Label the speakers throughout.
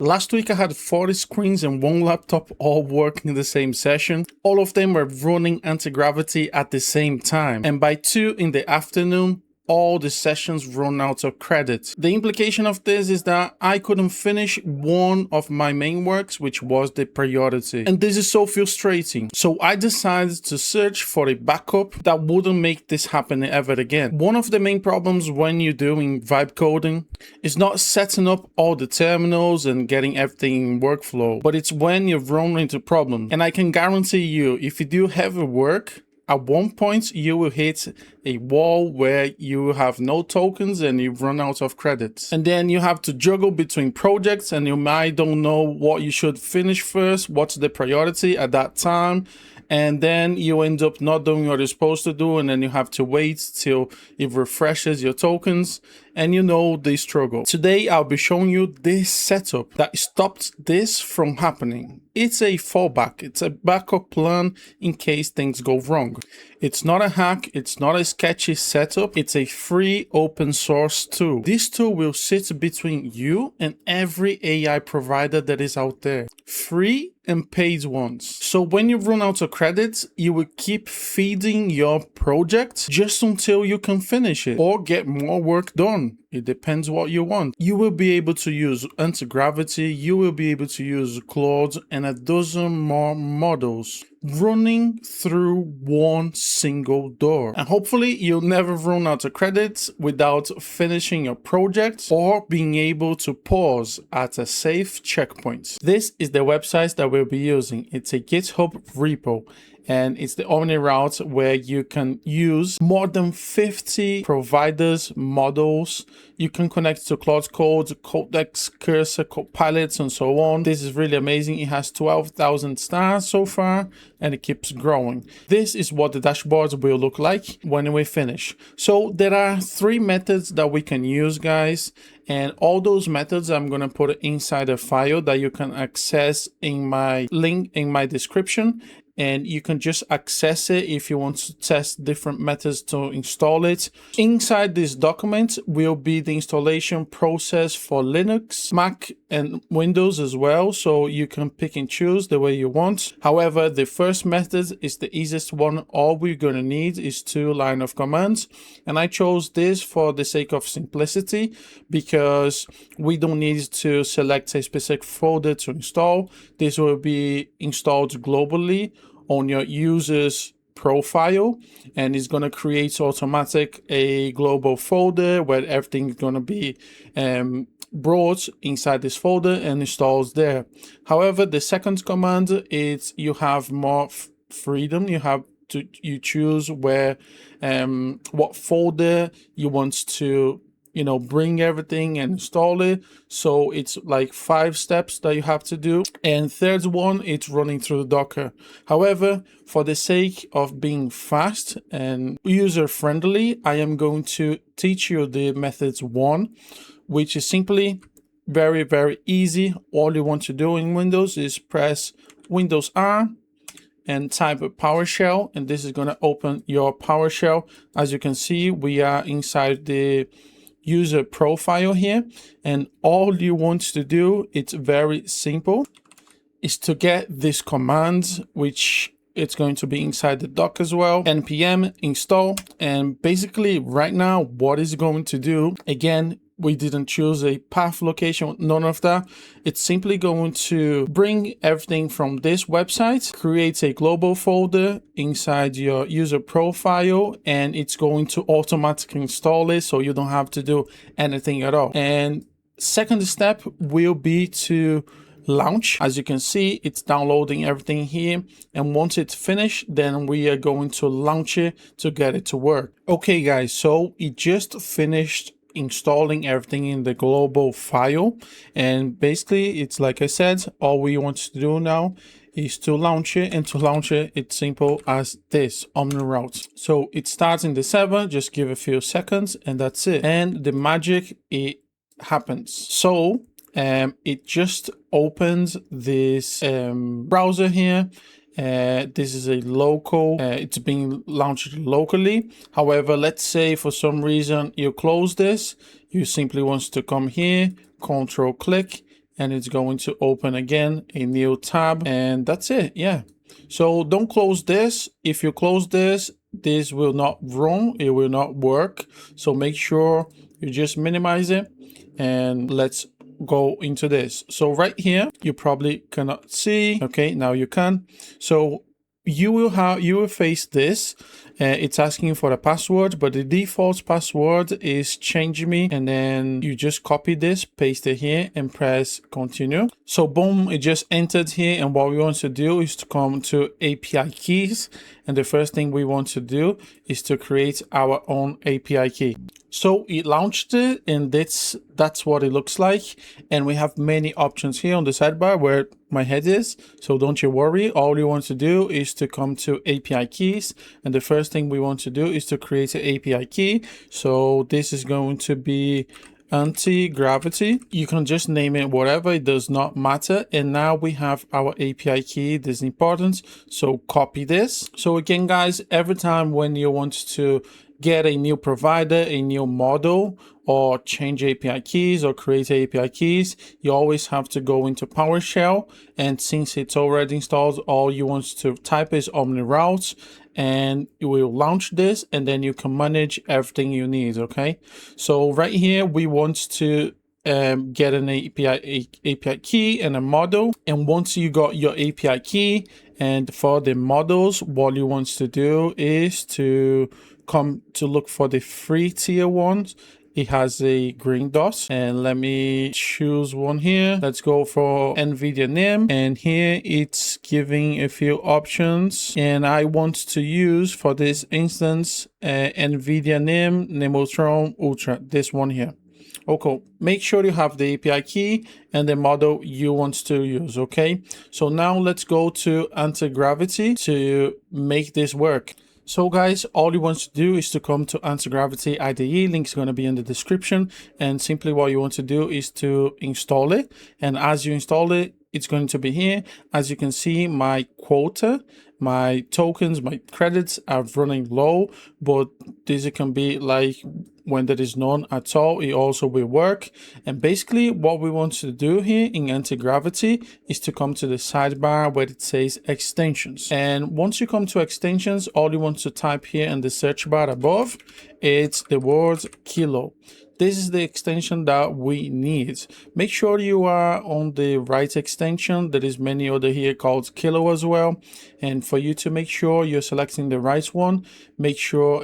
Speaker 1: Last week I had 40 screens and one laptop all working in the same session. All of them were running Antigravity at the same time. And by 2 in the afternoon, all the sessions run out of credit. The implication of this is that I couldn't finish one of my main works, which was the priority. And this is so frustrating. So I decided to search for a backup that wouldn't make this happen ever again. One of the main problems when you're doing vibe coding is not setting up all the terminals and getting everything in workflow, but it's when you've run into problems. And I can guarantee you, if you do heavy work, at one point, you will hit a wall where you have no tokens and you run out of credits. And then you have to juggle between projects and you might don't know what you should finish first, what's the priority at that time. And then you end up not doing what you're supposed to do, and then you have to wait till it refreshes your tokens, and you know the struggle. Today, I'll be showing you this setup that stopped this from happening. It's a fallback. It's a backup plan in case things go wrong. It's not a hack. It's not a sketchy setup. It's a free open source tool. This tool will sit between you and every AI provider that is out there. Free and paid ones. So when you run out of credits, you will keep feeding your project just until you can finish it or get more work done. It depends what you want. You will be able to use Antigravity, you will be able to use Claude and a dozen more models running through one single door. And hopefully you'll never run out of credits without finishing your project or being able to pause at a safe checkpoint. This is the website that we'll be using. It's a GitHub repo. And it's the OmniRoute where you can use more than 50 providers, models. You can connect to Claude Code, Codex, Cursor, Copilot, and so on. This is really amazing. It has 12,000 stars so far, and it keeps growing. This is what the dashboard will look like when we finish. So there are 3 methods that we can use, guys. And all those methods I'm going to put inside a file that you can access in my link in my description. And you can just access it if you want to test different methods to install it. Inside this document will be the installation process for Linux, Mac, and Windows as well. So you can pick and choose the way you want. However, the first method is the easiest one. All we're going to need is 2 lines of commands. And I chose this for the sake of simplicity because we don't need to select a specific folder to install. This will be installed globally on your user's profile, and it's going to create automatic a global folder where everything is going to be brought inside this folder and installs there. However, the second command is you have more freedom. You choose where what folder you want to bring everything and install it. So it's like 5 steps that you have to do. And third one, it's running through the Docker. However, for the sake of being fast and user friendly, I am going to teach you the methods 1, which is simply very, very easy. All you want to do in Windows is press Windows R and type a PowerShell, and this is going to open your PowerShell. As you can see, we are inside the user profile here, and all you want to do, it's very simple, is to get this command, which it's going to be inside the doc as well, npm install. And basically right now what it's going to do, again, we didn't choose a path location, none of that. It's simply going to bring everything from this website, create a global folder inside your user profile, and it's going to automatically install it so you don't have to do anything at all. And second step will be to launch. As you can see, it's downloading everything here, and once it's finished, then we are going to launch it to get it to work. Okay guys, so it just finished installing everything in the global file, and basically it's like I said, all we want to do now is to launch it, and to launch it, it's simple as this, OmniRoute. So it starts in the server, just give a few seconds and that's it, and the magic, it happens. So it just opens this browser here. This is a local, it's being launched locally. However, let's say for some reason you close this, you simply want to come here, control click, and it's going to open again a new tab, and that's it. Yeah. So don't close this. If you close this, this will not run, it will not work. So make sure you just minimize it, and let's go into this. So right here, you probably cannot see. Okay, now you can. So you will face this. It's asking for a password, but the default password is change me, and then you just copy this, paste it here, and press continue. So boom, it just entered here, and what we want to do is to come to API keys, and the first thing we want to do is to create our own API key. So it launched it, and that's what it looks like. And we have many options here on the sidebar where my head is. So don't you worry. All you want to do is to come to API keys. And the first thing we want to do is to create an API key. So this is going to be Antigravity. You can just name it whatever, it does not matter. And now we have our API key. This is important. So copy this. So again, guys, every time when you want to get a new provider, a new model, or change API keys or create API keys, you always have to go into PowerShell. And since it's already installed, all you want to type is OmniRoute, and it will launch this, and then you can manage everything you need. Okay, so right here we want to get an API key and a model. And once you got your API key, and for the models, what you want to do is to come to look for the free tier ones. It has a green dot, and let me choose one here. Let's go for NVIDIA NIM, and here it's giving a few options, and I want to use for this instance NVIDIA NIM Nemotron Ultra, this one here. Okay, make sure you have the API key and the model you want to use. Okay, so now let's go to Antigravity to make this work. So guys, all you want to do is to come to Antigravity IDE, link is going to be in the description, and simply what you want to do is to install it. And as you install it, it's going to be here. As you can see, my quota, my tokens, my credits are running low, but this can be like when there is none at all, it also will work. And basically what we want to do here in Antigravity is to come to the sidebar where it says extensions. And once you come to extensions, all you want to type here in the search bar above, it's the word kilo. This is the extension that we need. Make sure you are on the right extension. There is many other here called kilo as well. And for you to make sure you're selecting the right one, make sure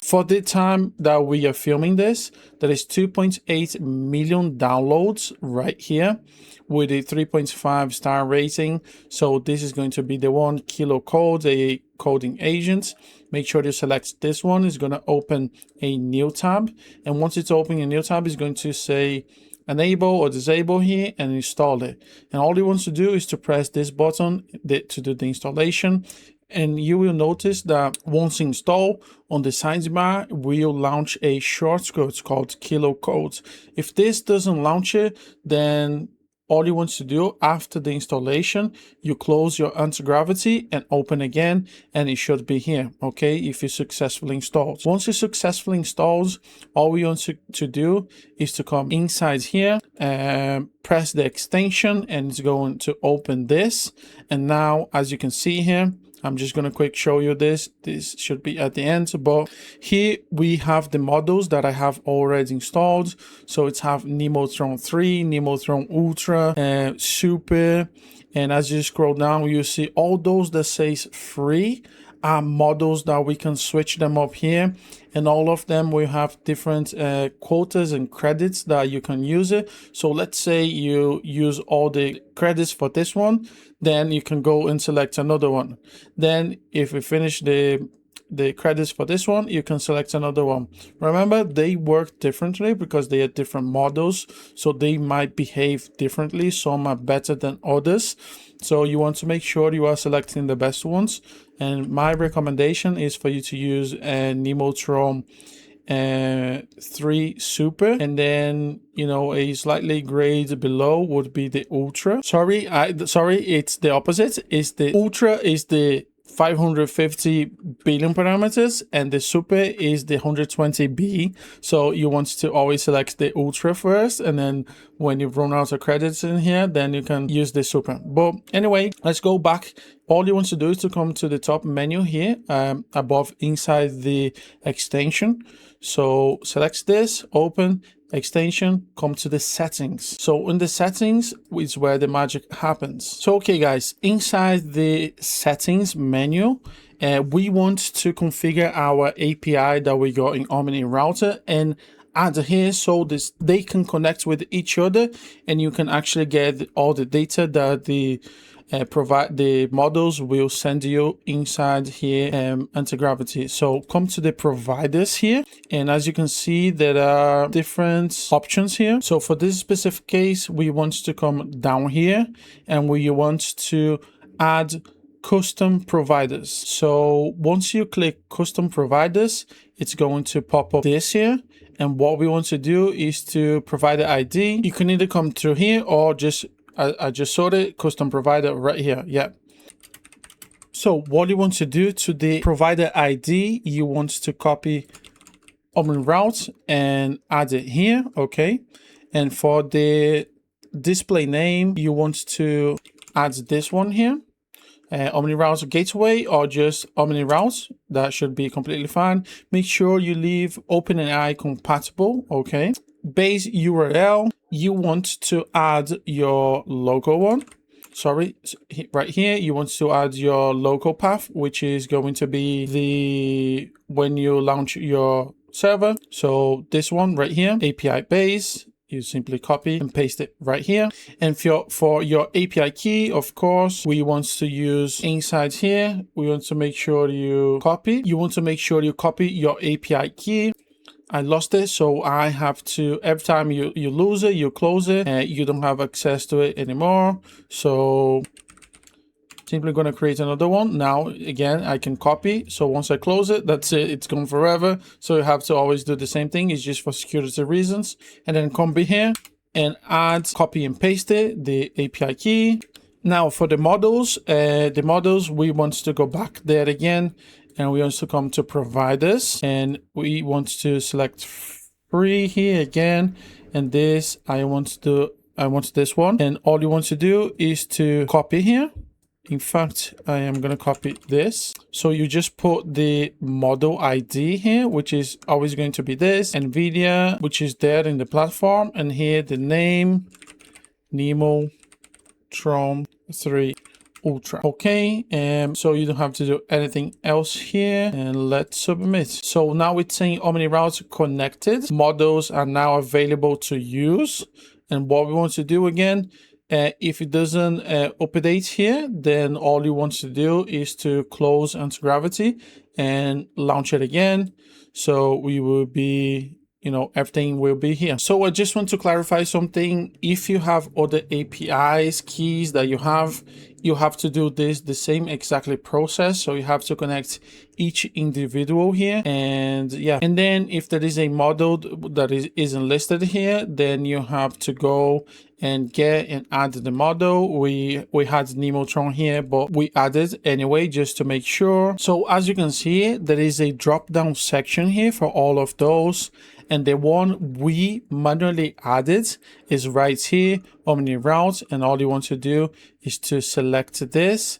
Speaker 1: for the time that we are filming this, there is 2.8 million downloads right here with a 3.5 star rating. So this is going to be the one, kilo code, a coding agent. Make sure you select this one. It's going to open a new tab. And once it's opening a new tab, it's going to say enable or disable here and install it. And all you want to do is to press this button to do the installation. And you will notice that once installed, on the sidebar will launch a shortcut called kilo code. If this doesn't launch it, then all you want to do after the installation, you close your Antigravity and open again, and it should be here, okay, if you successfully installed. Once you successfully installed, all we want to do is to come inside here and press the extension, and it's going to open this. And now, as you can see here, I'm just going to quick show you this. This should be at the end, but here we have the models that I have already installed. So it's have Nemotron 3, Nemotron Ultra, Super. And as you scroll down, you see all those that says free are models that we can switch them up here. And all of them will have different quotas and credits that you can use it. So let's say you use all the credits for this one, then you can go and select another one. Then if we finish the credits for this one, you can select another one. Remember, they work differently because they are different models, so they might behave differently. Some are better than others, so you want to make sure you are selecting the best ones. And my recommendation is for you to use a Nemotron 3 Super, and then a slightly grade below would be the Ultra. Sorry, it's the opposite. It's the Ultra is the 550 billion parameters, and the super is the 120B. So you want to always select the ultra first, and then when you run out of credits in here, then you can use the super. But anyway, let's go back. All you want to do is to come to the top menu here, above inside the extension. So select this, open extension, come to the settings. So in the settings is where the magic happens. So okay guys, inside the settings menu, we want to configure our API that we got in OmniRoute and add here so this they can connect with each other, and you can actually get all the data that the provide the models will send you inside here, Antigravity. So come to the providers here, and as you can see, there are different options here. So for this specific case, we want to come down here, and we want to add custom providers. So once you click custom providers, it's going to pop up this here. And what we want to do is to provide the ID. You can either come through here or just I just saw the custom provider right here. Yeah. So what you want to do to the provider ID, you want to copy OmniRoute and add it here. Okay. And for the display name, you want to add this one here. OmniRoute gateway or just OmniRoute, that should be completely fine. Make sure you leave OpenAI compatible. Okay. Base URL, you want to add your local one. Sorry, right here, you want to add your local path, which is going to be the when you launch your server. So this one right here, API base. You simply copy and paste it right here. And for your API key, of course, we want to use inside here. We want to make sure you copy. You want to make sure you copy your API key. I lost it, so I have to, every time you lose it, you close it, and you don't have access to it anymore. So simply going to create another one. Now, again, I can copy. So once I close it, that's it. It's gone forever. So you have to always do the same thing. It's just for security reasons. And then come here and add, copy and paste it, the API key. Now for the models, we want to go back there again. And we want to come to providers, and we want to select free here again. And this, I want this one. And all you want to do is to copy here. In fact, I am going to copy this. So you just put the model ID here, which is always going to be this, NVIDIA, which is there in the platform. And here the name, Nemo Tron 3 Ultra. Okay, so you don't have to do anything else here, and let's submit. So now it's saying OmniRoute connected. Models are now available to use. And what we want to do again, if it doesn't update here, then all you want to do is to close Antigravity and launch it again. So we will be, everything will be here. So I just want to clarify something. If you have other APIs, keys that you have to do the same exactly process. So you have to connect each individual here. And yeah, and then if there is a model that isn't listed here, then you have to go and get and add the model. We had Nemotron here, but we added anyway just to make sure. So as you can see, there is a drop down section here for all of those. And the one we manually added is right here, OmniRoute. And all you want to do is to select this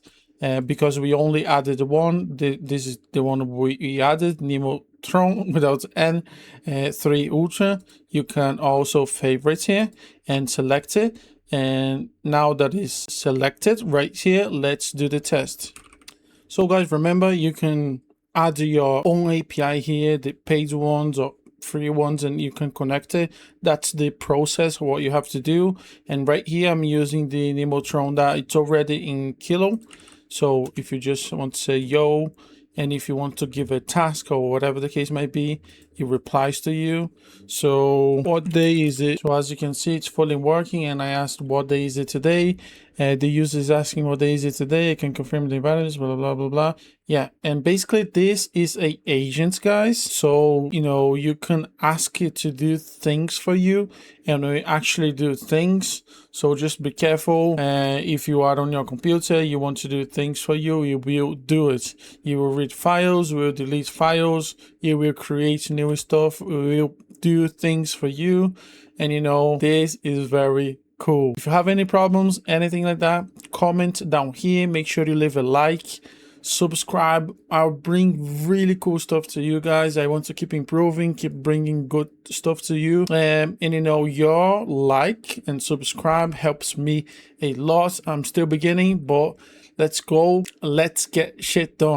Speaker 1: because we only added one. This is the one we added, Nemotron without N 3 Ultra. You can also favorite here and select it. And now that is selected right here, let's do the test. So guys, remember you can add your own API here, the paid ones or free ones, and you can connect it. That's the process, what you have to do. And right here I'm using the Nemotron that it's already in Kilo. So if you just want to say yo, and if you want to give a task or whatever the case might be, it replies to you. So what day is it? So as you can see, it's fully working, and I asked what day is it today. The user is asking what day is it today. I can confirm the values, blah, blah, blah, blah. Yeah, and basically this is a agent, guys. So, you know, you can ask it to do things for you, and we actually do things. So just be careful. If you are on your computer, you want to do things for you, you will do it. You will read files, will delete files, you will create new stuff, we will do things for you. And you know, this is very cool. If you have any problems, anything like that, comment down here. Make sure you leave a like, subscribe. I'll bring really cool stuff to you guys. I want to keep improving, keep bringing good stuff to you. And you know, your like and subscribe helps me a lot. I'm still beginning, but let's go. Let's get shit done.